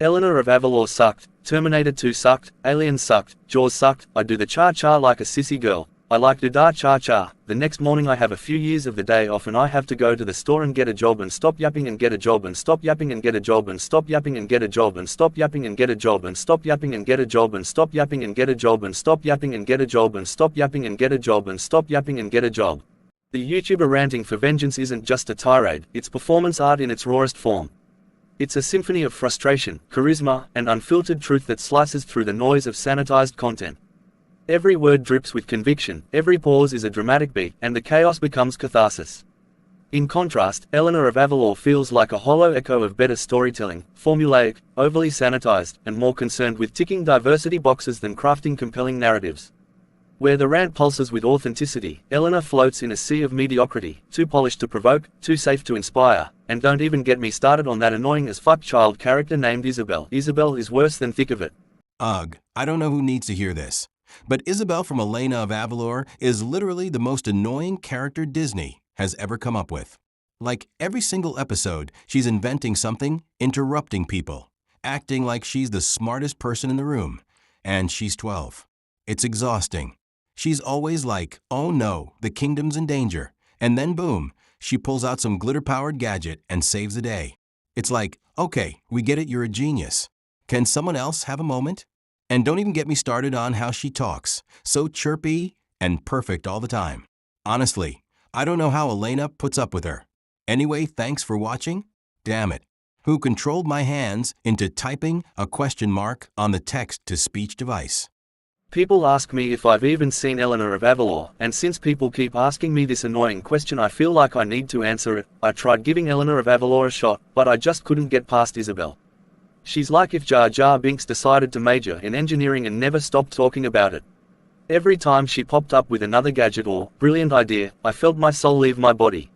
Eleanor of Avalor sucked, Terminator 2 sucked, Aliens sucked, Jaws sucked, I do the cha-cha like a sissy girl. I like to da cha-cha. The next morning I have a few years of the day off and I have to go to the store and get a job and stop yapping and get a job and stop yapping and get a job and stop yapping and get a job and stop yapping and get a job and stop yapping and get a job and stop yapping and get a job and stop yapping and get a job and stop yapping and get a job and stop yapping and get a job. The YouTuber ranting for vengeance isn't just a tirade, it's performance art in its rawest form. It's a symphony of frustration, charisma, and unfiltered truth that slices through the noise of sanitized content. Every word drips with conviction, every pause is a dramatic beat, and the chaos becomes catharsis. In contrast, Eleanor of Avalor feels like a hollow echo of better storytelling, formulaic, overly sanitized, and more concerned with ticking diversity boxes than crafting compelling narratives. Where the rant pulses with authenticity, Eleanor floats in a sea of mediocrity, too polished to provoke, too safe to inspire, and don't even get me started on that annoying as fuck child character named Isabel. Isabel is worse than thick of it. Ugh, I don't know who needs to hear this, but Isabel from Elena of Avalor is literally the most annoying character Disney has ever come up with. Like every single episode, she's inventing something, interrupting people, acting like she's the smartest person in the room, and she's 12. It's exhausting. She's always like, oh no, the kingdom's in danger, and then boom, she pulls out some glitter-powered gadget and saves the day. It's like, okay, we get it, you're a genius. Can someone else have a moment? And don't even get me started on how she talks, so chirpy and perfect all the time. Honestly, I don't know how Elena puts up with her. Anyway, thanks for watching. Damn it. Who controlled my hands into typing a question mark on the text-to-speech device? People ask me if I've even seen Eleanor of Avalor, and since people keep asking me this annoying question I feel like I need to answer it. I tried giving Eleanor of Avalor a shot, but I just couldn't get past Isabel. She's like if Jar Jar Binks decided to major in engineering and never stopped talking about it. Every time she popped up with another gadget or brilliant idea, I felt my soul leave my body.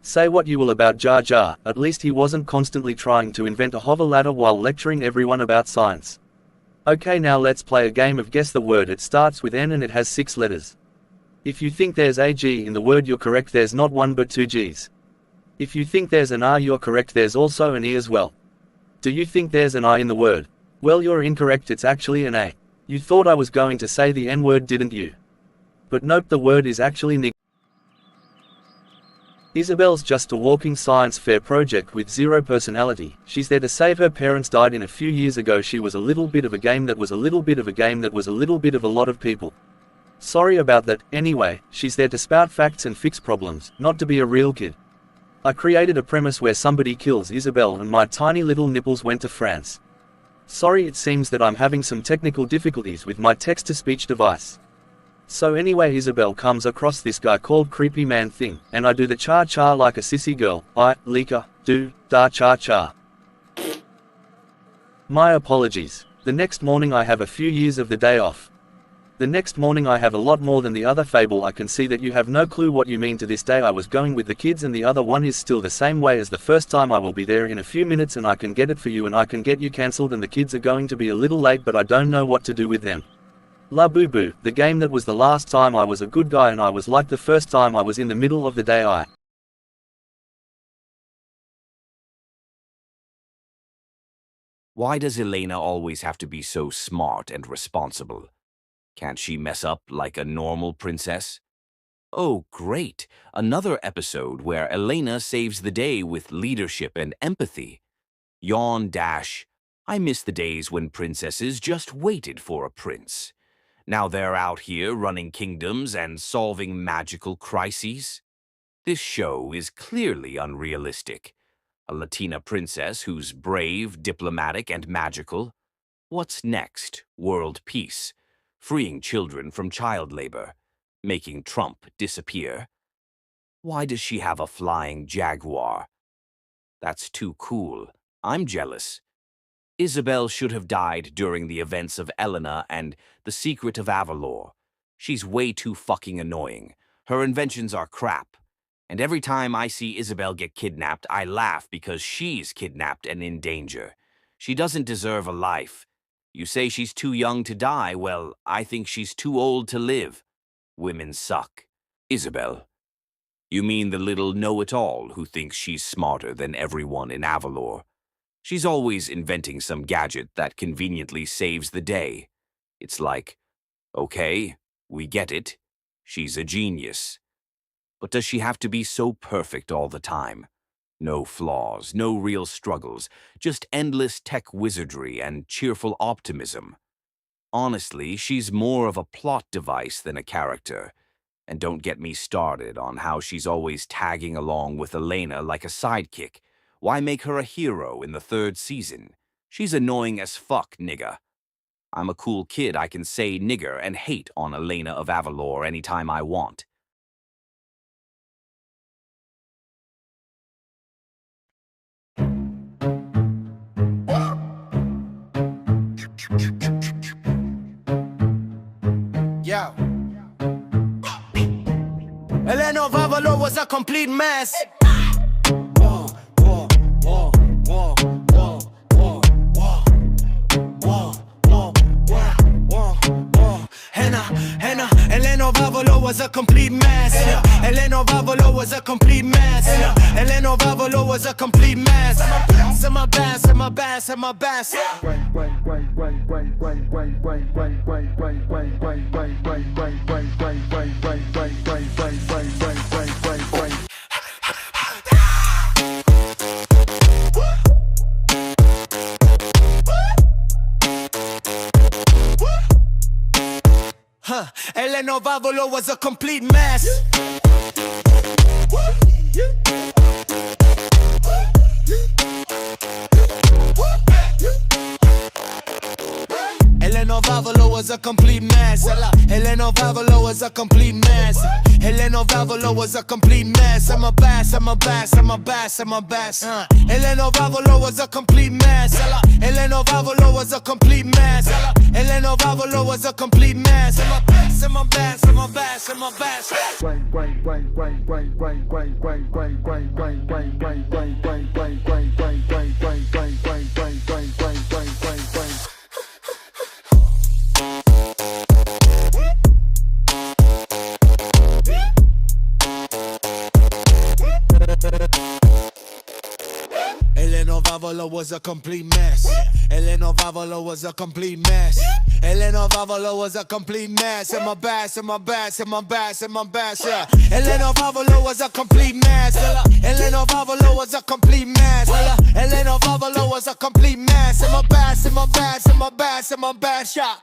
Say what you will about Jar Jar, at least he wasn't constantly trying to invent a hover ladder while lecturing everyone about science. Okay, now let's play a game of guess the word. It starts with N and it has 6 letters. If you think there's a G in the word, you're correct, there's not 1 but 2 G's. If you think there's an R, you're correct, there's also an E as well. Do you think there's an I in the word? Well, you're incorrect, it's actually an A. You thought I was going to say the N word, didn't you? But nope, the word is actually Nick. Isabel's just a walking science fair project with zero personality. She's there to save her parents died in a few years ago. She was a little bit of a game that was a little bit of a game that was a little bit of a lot of people. Sorry about that. Anyway, she's there to spout facts and fix problems, not to be a real kid. I created a premise where somebody kills Isabel and my tiny little nipples went to France. Sorry, it seems that I'm having some technical difficulties with my text-to-speech device. So anyway, Isabel comes across this guy called Creepy Man Thing, and I do the cha-cha like a sissy girl. I, Lika, do, da cha-cha. My apologies. The next morning I have a few years of the day off. The next morning I have a lot more than the other fable. I can see that you have no clue what you mean to this day. I was going with the kids and the other one is still the same way as the first time. I will be there in a few minutes and I can get it for you and I can get you cancelled and the kids are going to be a little late but I don't know what to do with them. La Boo Boo, the game that was the last time I was a good guy and I was like the first time I was in the middle of the day. Why does Elena always have to be so smart and responsible? Can't she mess up like a normal princess? Oh, great! Another episode where Elena saves the day with leadership and empathy. Yawn dash. I miss the days when princesses just waited for a prince. Now they're out here running kingdoms and solving magical crises. This show is clearly unrealistic. A Latina princess who's brave, diplomatic, and magical. What's next? World peace. Freeing children from child labor. Making Trump disappear. Why does she have a flying jaguar? That's too cool. I'm jealous. Isabel should have died during the events of Elena and The Secret of Avalor. She's way too fucking annoying. Her inventions are crap. And every time I see Isabel get kidnapped, I laugh because she's kidnapped and in danger. She doesn't deserve a life. You say she's too young to die, well, I think she's too old to live. Women suck. Isabel. You mean the little know-it-all who thinks she's smarter than everyone in Avalor? She's always inventing some gadget that conveniently saves the day. It's like, okay, we get it. She's a genius. But does she have to be so perfect all the time? No flaws, no real struggles, just endless tech wizardry and cheerful optimism. Honestly, she's more of a plot device than a character. And don't get me started on how she's always tagging along with Elena like a sidekick. Why make her a hero in the 3rd season? She's annoying as fuck, nigga. I'm a cool kid, I can say nigger and hate on Elena of Avalor anytime I want. Yo. Elena of Avalor was a complete mess. Whoa, whoa, whoa, whoa, whoa, whoa, whoa, whoa, whoa, whoa, whoa. Henna, Elena of Avalor was a complete mess. Elena of Avalor was a complete mess. Elena of Avalor was a complete mess. I'm a bass, I'm a bass, I'm a bass. Elena of Avalor was a complete mess. Elena of Avalor was a complete mess. Elena of Avalor was a complete mess. Elena of Avalor was a complete mess. I'm a bass, I'm a bass, I'm a bass, I'm a bass. Elena of Avalor was a complete mess. Elena of Avalor was a complete mess. Elena of Avalor was a complete mess. I'm a bass, I'm a bass, I'm a bass, I'm a bass. Elena of Avalor was a complete mess. Elena of Avalor was a complete mess. Elena of Avalor was a complete mess. I'm a bass, I'm a bass, I'm a bass, I'm a bass, yeah. Elena of Avalor was a complete mess. Elena of Avalor was a complete mess. Elena of Avalor was a complete mess. I'm a bass, I'm a bass, I'm a bass, I'm a bass, yeah.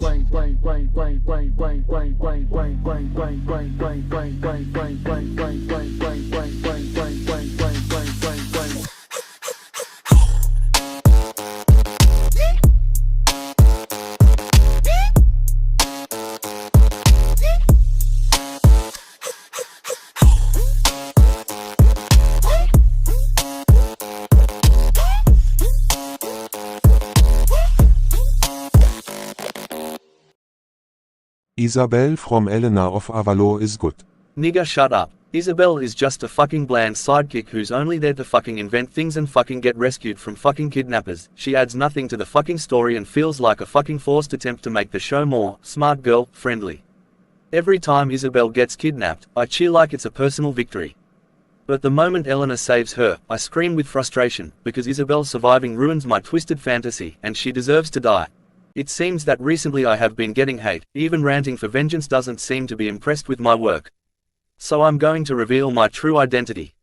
Isabel from Elena of Avalor is good. Nigga, shut up. Isabel is just a fucking bland sidekick who's only there to fucking invent things and fucking get rescued from fucking kidnappers. She adds nothing to the fucking story and feels like a fucking forced attempt to make the show more smart girl friendly. Every time Isabel gets kidnapped, I cheer like it's a personal victory. But the moment Elena saves her, I scream with frustration, because Isabel surviving ruins my twisted fantasy, and she deserves to die. It seems that recently I have been getting hate, even ranting for vengeance doesn't seem to be impressed with my work. So I'm going to reveal my true identity.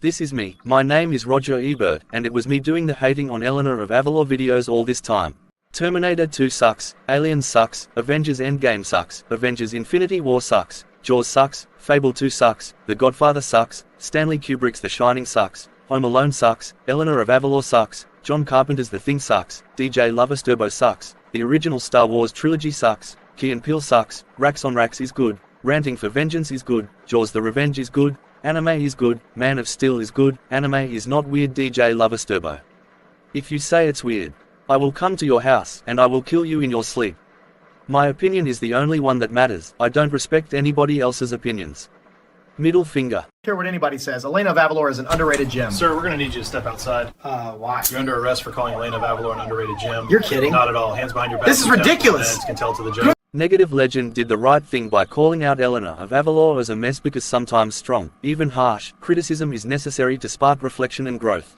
This is me, my name is Roger Ebert, and it was me doing the hating on Eleanor of Avalor videos all this time. Terminator 2 sucks, Alien sucks, Avengers Endgame sucks, Avengers Infinity War sucks, Jaws sucks, Fable 2 sucks, The Godfather sucks, Stanley Kubrick's The Shining sucks, Home Alone sucks, Eleanor of Avalor sucks, John Carpenter's The Thing sucks, DJ Lover's Turbo sucks, the original Star Wars trilogy sucks, Key and Peele sucks, RaxOnRax is good, Ranting for Vengeance is good, Jaws the Revenge is good, Anime is good, Man of Steel is good, Anime is not weird, DJ Lover's Turbo. If you say it's weird, I will come to your house, and I will kill you in your sleep. My opinion is the only one that matters, I don't respect anybody else's opinions. Middle finger. Care what anybody says. Elena of Avalor is an underrated gem. Sir, we're going to need you to step outside. Why? You're under arrest for calling Elena of Avalor an underrated gem. You're kidding. Not at all. Hands behind your back. This is ridiculous. Can tell to the judge. Negative Legend did the right thing by calling out Eleanor of Avalor as a mess because sometimes strong, even harsh, criticism is necessary to spark reflection and growth.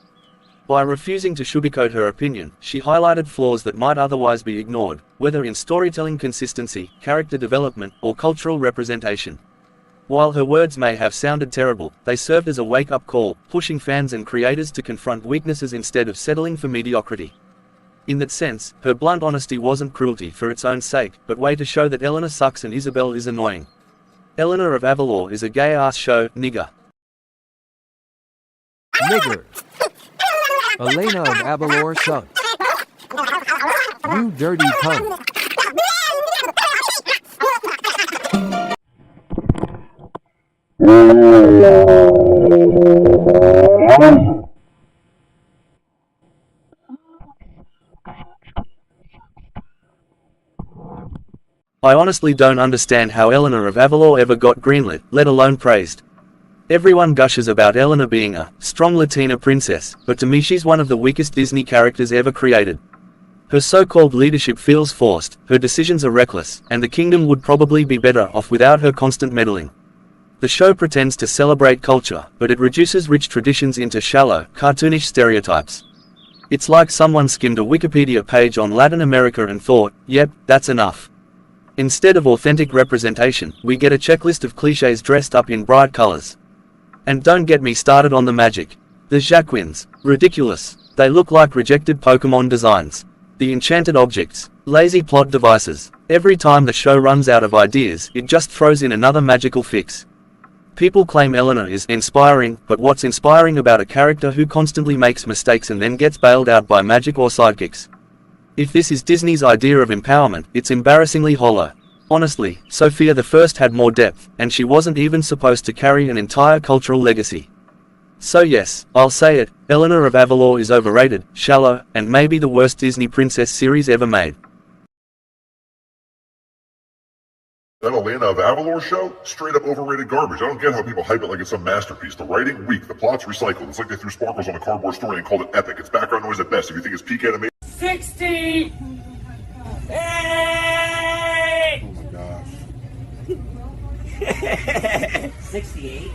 By refusing to sugarcoat her opinion, she highlighted flaws that might otherwise be ignored, whether in storytelling consistency, character development, or cultural representation. While her words may have sounded terrible, they served as a wake-up call, pushing fans and creators to confront weaknesses instead of settling for mediocrity. In that sense, her blunt honesty wasn't cruelty for its own sake, but way to show that Eleanor sucks and Isabel is annoying. Eleanor of Avalor is a gay-ass show, nigger. Nigger. Elena of Avalor sucks. You dirty cunt. I honestly don't understand how Eleanor of Avalor ever got greenlit, let alone praised. Everyone gushes about Eleanor being a strong Latina princess, but to me she's one of the weakest Disney characters ever created. Her so-called leadership feels forced, her decisions are reckless, and the kingdom would probably be better off without her constant meddling. The show pretends to celebrate culture, but it reduces rich traditions into shallow, cartoonish stereotypes. It's like someone skimmed a Wikipedia page on Latin America and thought, yep, that's enough. Instead of authentic representation, we get a checklist of cliches dressed up in bright colors. And don't get me started on the magic. The Jacquins, ridiculous. They look like rejected Pokemon designs. The enchanted objects, lazy plot devices. Every time the show runs out of ideas, it just throws in another magical fix. People claim Eleanor is inspiring, but what's inspiring about a character who constantly makes mistakes and then gets bailed out by magic or sidekicks? If this is Disney's idea of empowerment, it's embarrassingly hollow. Honestly, Sophia the First had more depth, and she wasn't even supposed to carry an entire cultural legacy. So yes, I'll say it, Eleanor of Avalor is overrated, shallow, and maybe the worst Disney princess series ever made. That Elena of Avalor show? Straight up overrated garbage. I don't get how people hype it like it's some masterpiece. The writing, weak. The plot's recycled. It's like they threw sparkles on a cardboard story and called it epic. It's background noise at best. If you think it's peak animation... 60! Hey! Oh my gosh. 68?